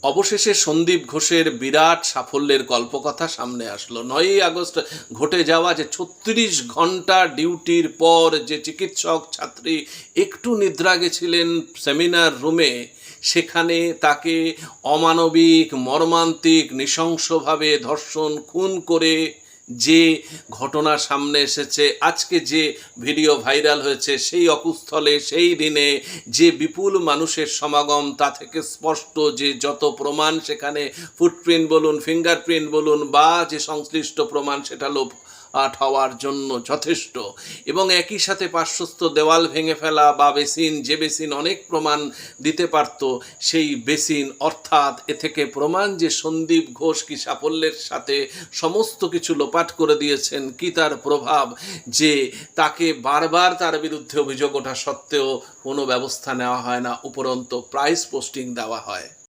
অবশেষে সন্দীপ ঘোষের বিরাট সাফল্যের গল্পকথা সামনে আসলো। 9ই আগস্ট ঘটে যাওয়া যে 36 ঘন্টা ডিউটির পর যে চিকিৎসক ছাত্রী একটু নিদ্রা গেছিলেন সেমিনার রুমে, সেখানে তাকে অমানবিক, মর্মান্তিক, নৃশংসভাবে ধর্ষণ, খুন করে যে ঘটনা সামনে এসেছে, আজকে যে ভিডিও ভাইরাল হয়েছে, সেই অকুস্থলে সেই দিনে যে বিপুল মানুষের সমাগম, তা থেকে স্পষ্ট যে যত প্রমাণ সেখানে, ফুটপ্রিন্ট বলুন, ফিঙ্গারপ্রিন্ট বলুন, বা যে সংশ্লিষ্ট প্রমাণ, সেটা লোপ হওয়ার জন্য যথেষ্ট। এবং একই সাথে পার্শ্বস্থ দেওয়াল ভেঙে ফেলা বা বেসিন, যে বেসিন অনেক প্রমাণ দিতে পারত, সেই বেসিন, অর্থাৎ এ থেকে প্রমাণ যে সন্দীপ ঘোষ কি সাফল্যের সাথে সমস্ত কিছু লোপাট করে দিয়েছেন, কি তার প্রভাব, যে তাকে বারবার তার বিরুদ্ধে অভিযোগ ওঠা সত্ত্বেও কোনো ব্যবস্থা নেওয়া হয় না, উপরন্ত প্রাইস পোস্টিং দেওয়া হয়।